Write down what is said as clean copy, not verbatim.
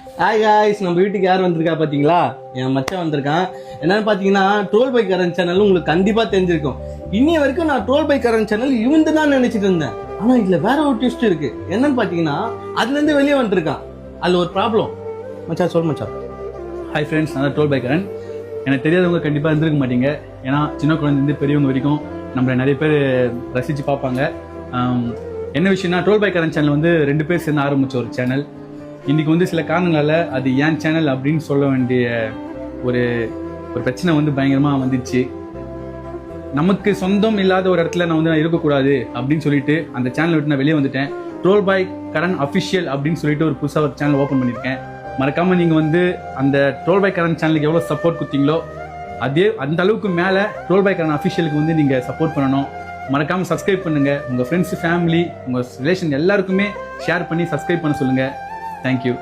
Hi guys, நம்ம வீட்டுக்கு யார் வந்திருக்கா பார்த்தீங்களா? என் மச்சான் வந்திருக்கான். என்னன்னு பார்த்தீங்கன்னா, ட்ரோல் பை கரண் சேனல் உங்களுக்கு கண்டிப்பாக தெரிஞ்சிருக்கும். இன்னி வரைக்கும் நான் ட்ரோல் பை கரண் சேனல் இவந்து தான் நினைச்சிட்டு இருந்தேன். ஆனால் இதில் வேற ஒரு ட்விஸ்ட் இருக்கு. என்னன்னு பார்த்தீங்கன்னா, அதுலேருந்து வெளியே வந்துருக்கான். அதில் ஒரு ப்ராப்ளம். மச்சான் சொல் மச்சான். ஹாய் ஃப்ரெண்ட்ஸ், நான் ட்ரோல் பை கரண். எனக்கு தெரியாதவங்க கண்டிப்பாக இருந்திருக்க மாட்டீங்க. ஏன்னா சின்ன குழந்தைலேருந்து பெரியவங்க வரைக்கும் நம்மளை நிறைய பேர் ரசித்து பார்ப்பாங்க. என்ன விஷயம்னா, ட்ரோல் பை கரண் சேனல் வந்து 2 பேர் சேர்ந்து ஆரம்பித்த ஒரு சேனல். இன்றைக்கி வந்து சில காரணங்களால் அது ஏன் சேனல் அப்படின்னு சொல்ல வேண்டிய ஒரு பிரச்சனை வந்து பயங்கரமாக வந்துடுச்சு. நமக்கு சொந்தம் இல்லாத ஒரு இடத்துல நான் இருக்கக்கூடாது அப்படின்னு சொல்லிட்டு அந்த சேனலை விட்டு நான் வெளியே வந்துட்டேன். ட்ரோல் பை கரண் அஃபிஷியல் அப்படின்னு சொல்லிட்டு ஒரு புதுசாக ஒரு சேனல் ஓப்பன் பண்ணியிருக்கேன். மறக்காமல் நீங்கள் வந்து அந்த ட்ரோல் பை கரண் சேனலுக்கு எவ்வளோ சப்போர்ட் கொடுத்தீங்களோ அந்த அளவுக்கு மேலே ட்ரோல் பை கரண் அஃபிஷியலுக்கு வந்து நீங்கள் சப்போர்ட் பண்ணணும். மறக்காமல் சப்ஸ்கிரைப் பண்ணுங்கள். உங்கள் ஃப்ரெண்ட்ஸ், ஃபேமிலி, உங்கள் ரிலேஷன் எல்லாருக்குமே ஷேர் பண்ணி சப்ஸ்கிரைப் பண்ண சொல்லுங்கள். தேங்க்யூ.